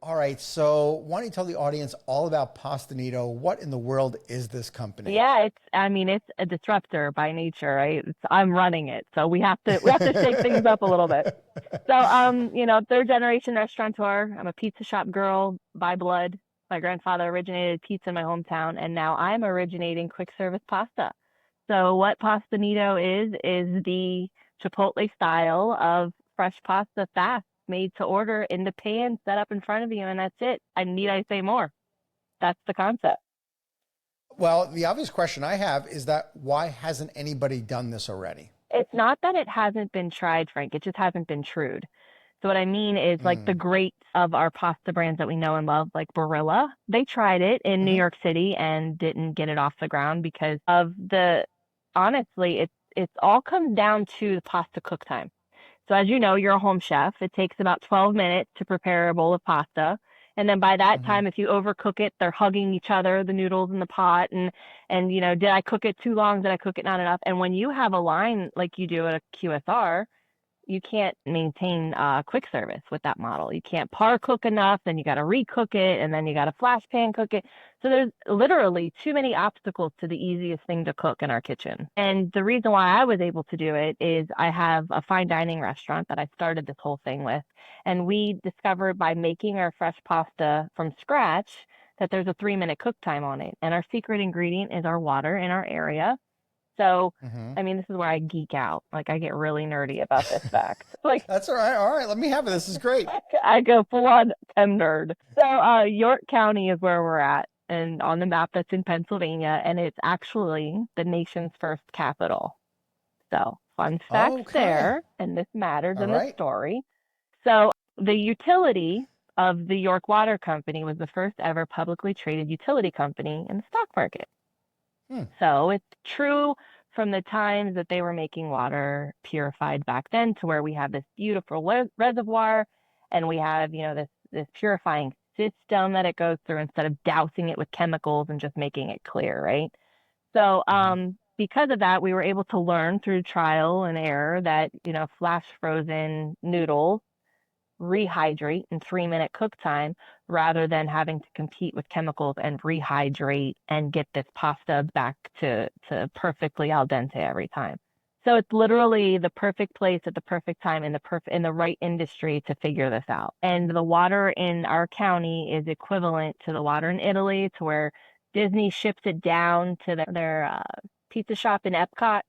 All right. So why don't you tell the audience all about PastaNito? What in the world is this company? Yeah, I mean, it's a disruptor by nature, right? I'm running it, so we have to shake things up a little bit. So, third generation restaurateur. I'm a pizza shop girl by blood. My grandfather originated pizza in my hometown, and now I'm originating quick service pasta. So, what PastaNito is the Chipotle style of fresh pasta fast, made to order in the pan, set up in front of you, and that's it. I say more? That's the concept. Well, the obvious question I have is that why hasn't anybody done this already? It's not that it hasn't been tried, Frank. It just hasn't been trued. So what I mean is like the Mm. greats of our pasta brands that we know and love, like Barilla, they tried it in New Hmm. York City and didn't get it off the ground because of honestly, it's all comes down to the pasta cook time. So as you know, you're a home chef. It takes about 12 minutes to prepare a bowl of pasta. And then by that Hmm. time, if you overcook it, they're hugging each other, the noodles in the pot, and did I cook it too long? Did I cook it not enough? And when you have a line like you do at a QSR, you can't maintain quick service with that model. You can't par cook enough, then you got to recook it, and then you got to flash pan cook it. So there's literally too many obstacles to the easiest thing to cook in our kitchen. And the reason why I was able to do it is I have a fine dining restaurant that I started this whole thing with, and we discovered by making our fresh pasta from scratch that there's a 3-minute cook time on it. And our secret ingredient is our water in our area. So, Hmm. I mean, this is where I geek out. Like, I get really nerdy about this fact. Like, That's all right. All right. Let me have it. This is great. I go full on chem nerd. So, York County is where we're at, and on the map that's in Pennsylvania, and it's actually the nation's first capital. So, fun facts Okay. there, and this matters All in the right. story. So, the utility of the York Water Company was the first ever publicly traded utility company in the stock market. Hmm. So it's true from the times that they were making water purified back then to where we have this beautiful reservoir and we have, this purifying system that it goes through instead of dousing it with chemicals and just making it clear, right? So, Hmm. because of that, we were able to learn through trial and error that, flash frozen noodles rehydrate in 3-minute cook time rather than having to compete with chemicals and rehydrate and get this pasta back to perfectly al dente every time. So it's literally the perfect place at the perfect time in the right industry to figure this out. And the water in our county is equivalent to the water in Italy, to where Disney ships it down to their pizza shop in Epcot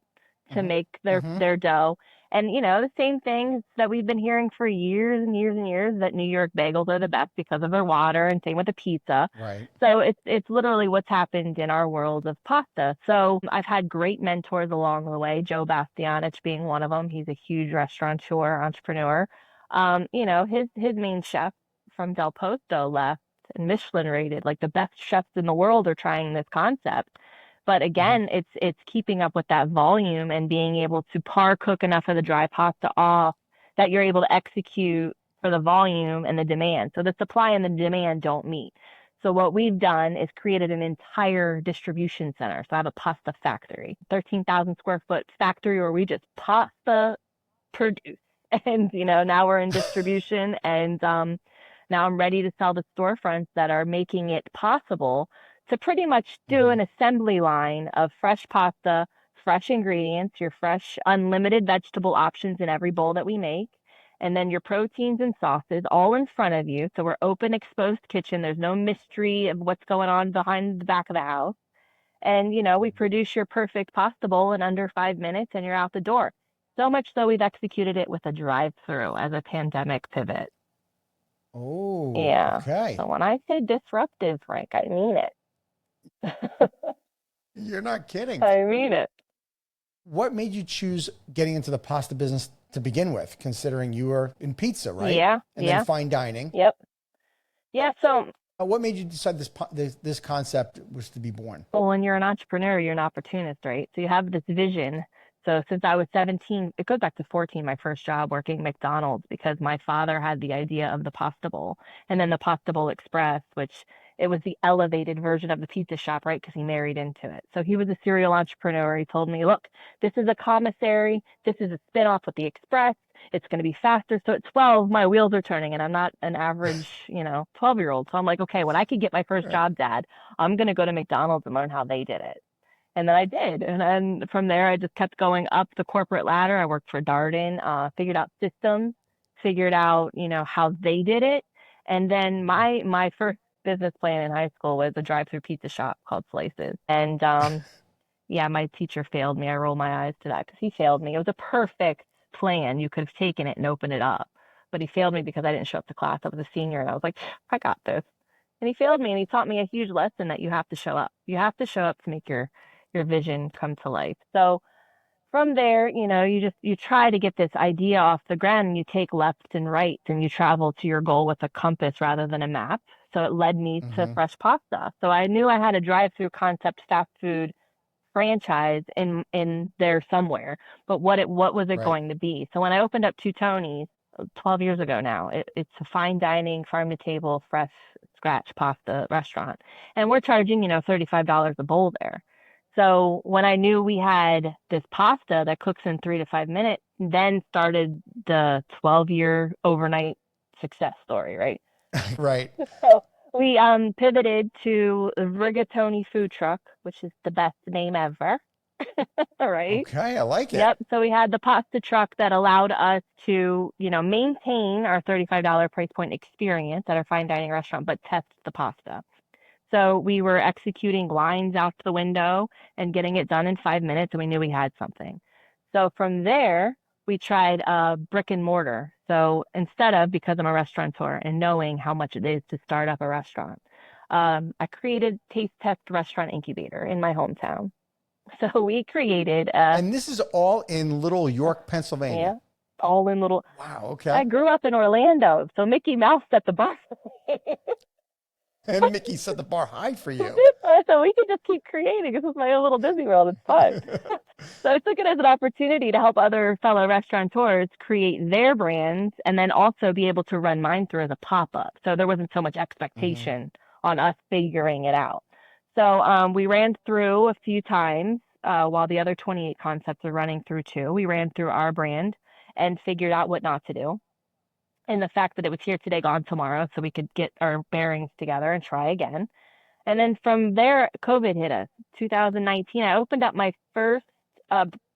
to Hmm. make their Hmm. their dough. And the same things that we've been hearing for years and years and years, that New York bagels are the best because of their water, and same with the pizza. Right. So it's literally what's happened in our world of pasta. So I've had great mentors along the way, Joe Bastianich being one of them. He's a huge restaurateur, entrepreneur. His main chef from Del Posto left and Michelin rated, like the best chefs in the world are trying this concept. But Hmm. again, it's keeping up with that volume and being able to par cook enough of the dry pasta off that you're able to execute for the volume and the demand. So the supply and the demand don't meet. So what we've done is created an entire distribution center. So I have a pasta factory, 13,000 square foot factory where we just pasta produce. And now we're in distribution, and now I'm ready to sell the storefronts that are making it possible to pretty much do Hmm. an assembly line of fresh pasta, fresh ingredients, your fresh unlimited vegetable options in every bowl that we make, and then your proteins and sauces all in front of you. So we're open, exposed kitchen. There's no mystery of what's going on behind the back of the house. And, we produce your perfect pasta bowl in under 5 minutes and you're out the door. So much so we've executed it with a drive-through as a pandemic pivot. Oh, Yeah. okay. So when I say disruptive, Frank, I mean it. You're not kidding. I mean it. What made you choose getting into the pasta business to begin with, considering you were in pizza, right? Yeah, And then yeah, fine dining. yep. Yeah, so What made you decide this concept was to be born? well, when you're an entrepreneur, you're an opportunist, right? So you have this vision. So since I was 17, it goes back to 14, my first job working McDonald's, because my father had the idea of the pasta bowl and then the pasta bowl express, which it was the elevated version of the pizza shop, right? Because he married into it. So he was a serial entrepreneur. He told me, look, this is a commissary. This is a spinoff with the express. It's going to be faster. So at 12, my wheels are turning and I'm not an average, 12-year-old. So I'm like, okay, when I could get my first Right. job, Dad, I'm going to go to McDonald's and learn how they did it. And then I did. And then from there, I just kept going up the corporate ladder. I worked for Darden, figured out systems, figured out, how they did it. And then my first business plan in high school was a drive-through pizza shop called Slices. And yeah, my teacher failed me. I roll my eyes to that because he failed me. It was a perfect plan. You could have taken it and opened it up. But he failed me because I didn't show up to class. I was a senior and I was like, I got this. And he failed me and he taught me a huge lesson that you have to show up. You have to show up to make your vision come to life. So from there, you try to get this idea off the ground and you take lefts and rights and you travel to your goal with a compass rather than a map. So it led me to Mm-hmm. fresh pasta. So I knew I had a drive-through concept fast food franchise in there somewhere, but what was it Right. going to be? So when I opened up Two Tonys 12 years ago now, it's a fine dining, farm to table, fresh scratch pasta restaurant, and we're charging $35 a bowl there. So when I knew we had this pasta that cooks in 3 to 5 minutes, then started the 12-year overnight success story, right? Right. So we pivoted to a rigatoni food truck, which is the best name ever. All right. Okay. I like it. Yep. So we had the pasta truck that allowed us to, maintain our $35 price point experience at our fine dining restaurant, but test the pasta. So we were executing lines out the window and getting it done in 5 minutes, and we knew we had something. So from there, we tried brick and mortar. So instead of, because I'm a restaurateur and knowing how much it is to start up a restaurant, I created Taste Test Restaurant Incubator in my hometown. So we created And this is all in Little York, yeah, Pennsylvania. all in little. Wow. I Okay. grew up in Orlando, so Mickey Mouse set the bar. And Mickey set the bar high for you. So we can just keep creating. This is my own little Disney World. It's fun. So I took it as an opportunity to help other fellow restaurateurs create their brands and then also be able to run mine through as a pop-up. So there wasn't so much Hmm. expectation on us figuring it out. So we ran through a few times while the other 28 concepts are running through too. We ran through our brand and figured out what not to do. And the fact that it was here today, gone tomorrow, so we could get our bearings together and try again. And then from there, COVID hit us. 2019, I opened up my first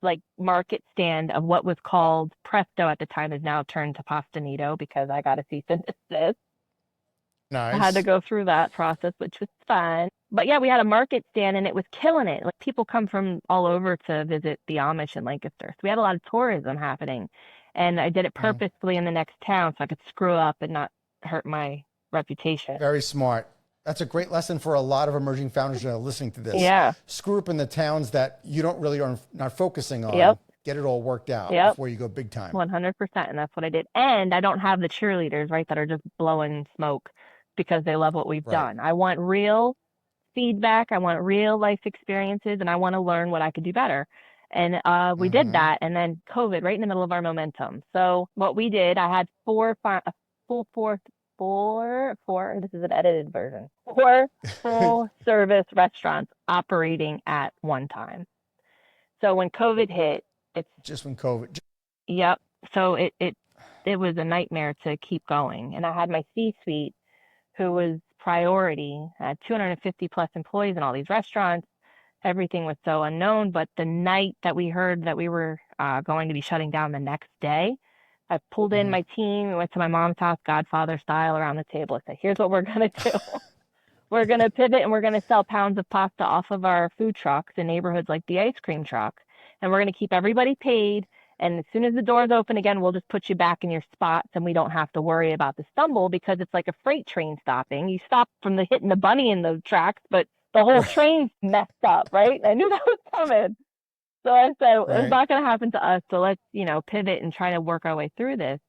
like market stand of what was called Presto at the time is now turned to PastaNito because I got a cease and desist. I had to Nice. go through that process, which was fun. But yeah, we had a market stand and it was killing it. Like people come from all over to visit the Amish in Lancaster. So we had a lot of tourism happening. And I did it Mhm. purposefully in the next town so I could screw up and not hurt my reputation. Very smart. That's a great lesson for a lot of emerging founders that are listening to this. Yeah. Screw up in the towns that you don't really are not focusing on. Yep. Get it all worked out Yep. before you go big time. 100%. And that's what I did. And I don't have the cheerleaders, right, that are just blowing smoke because they love what we've Right. done. I want real feedback. I want real life experiences and I want to learn what I could do better. And we did Hmm. that. And then COVID right in the middle of our momentum. So what we did, I had a full four, this is an edited version, four full service restaurants operating at one time. So when COVID hit, it's Just when COVID. yep. So it was a nightmare to keep going. And I had my C-suite who was priority, 250 plus employees in all these restaurants. Everything was so unknown. But the night that we heard that we were going to be shutting down the next day, I pulled in Mhm. my team. We went to my mom's house, Godfather style, around the table. I said, here's what we're going to do. We're going to pivot and we're going to sell pounds of pasta off of our food trucks in neighborhoods like the ice cream truck. And we're going to keep everybody paid. And as soon as the doors open again, we'll just put you back in your spots and we don't have to worry about the stumble because it's like a freight train stopping. You stop from the hitting the bunny in the tracks, but the whole Right. train's messed up, right? I knew that was coming. So I said, it's Right. not going to happen to us. So let's, pivot and try to work our way through this.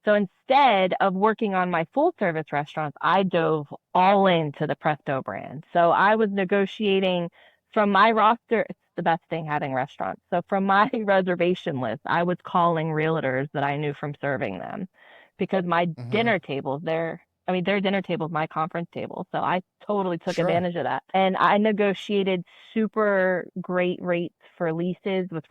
So instead of working on my full service restaurants, I dove all into the Presto brand. So I was negotiating from my roster. It's the best thing having restaurants. So from my reservation list, I was calling realtors that I knew from serving them because my Hmm. dinner tables, they're I mean, their dinner table is my conference table. So I totally took Sure. advantage of that. And I negotiated super great rates for leases with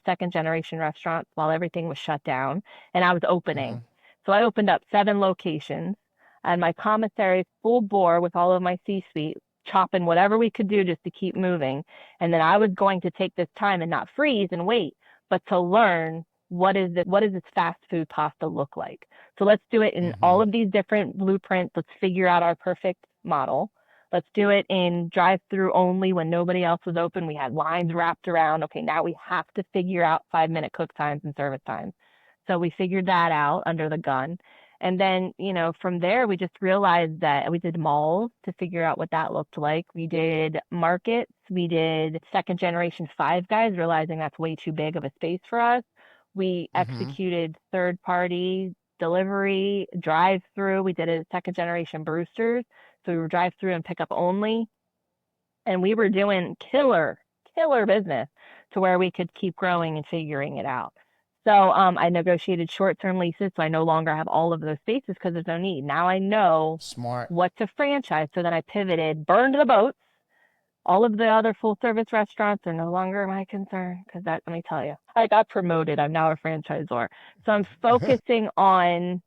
second generation restaurants while everything was shut down and I was opening. So I opened up 7 locations and my commissary full bore with all of my C-suite, chopping whatever we could do just to keep moving. And then I was going to take this time and not freeze and wait, but to learn what does this fast food pasta look like? So let's do it in all of these different blueprints. Let's figure out our perfect model. Let's do it in drive-through only when nobody else was open. We had lines wrapped around. Okay, now we have to figure out 5-minute cook times and service times. So we figured that out under the gun. And then, from there, we just realized that we did malls to figure out what that looked like. We did markets. We did second generation Five Guys, realizing that's way too big of a space for us. We executed third party delivery, drive through. We did a second generation Brewsters. So we were drive through and pick up only. And we were doing killer business to where we could keep growing and figuring it out. So I negotiated short-term leases, so I no longer have all of those spaces because there's no need. Now I know what to franchise. So then I pivoted, burned the boats. All of the other full-service restaurants are no longer my concern because let me tell you, I got promoted. I'm now a franchisor. So I'm focusing on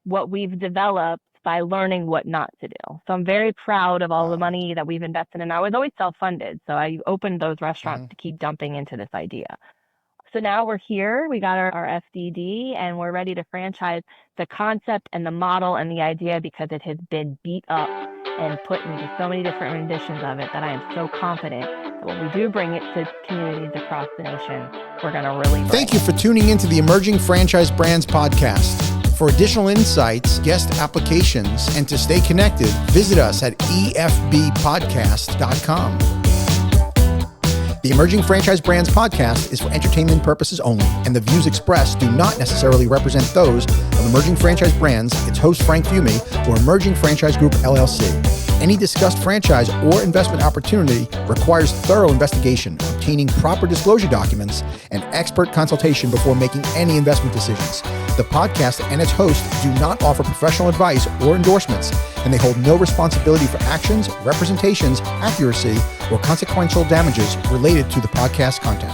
what we've developed by learning what not to do. So I'm very proud of all the money that we've invested in. I was always self-funded, so I opened those restaurants to keep dumping into this idea. So now we're here, we got our FDD, and we're ready to franchise the concept and the model and the idea because it has been beat up and put into so many different renditions of it that I am so confident that when we do bring it to communities across the nation, we're going to really bring. Thank you for tuning into the Emerging Franchise Brands podcast. For additional insights, guest applications, and to stay connected, visit us at efbpodcast.com. The Emerging Franchise Brands podcast is for entertainment purposes only, and the views expressed do not necessarily represent those of Emerging Franchise Brands, its host Frank Fiume, or Emerging Franchise Group, LLC. Any discussed franchise or investment opportunity requires thorough investigation, obtaining proper disclosure documents, and expert consultation before making any investment decisions. The podcast and its host do not offer professional advice or endorsements, and they hold no responsibility for actions, representations, accuracy, or consequential damages related to the podcast content.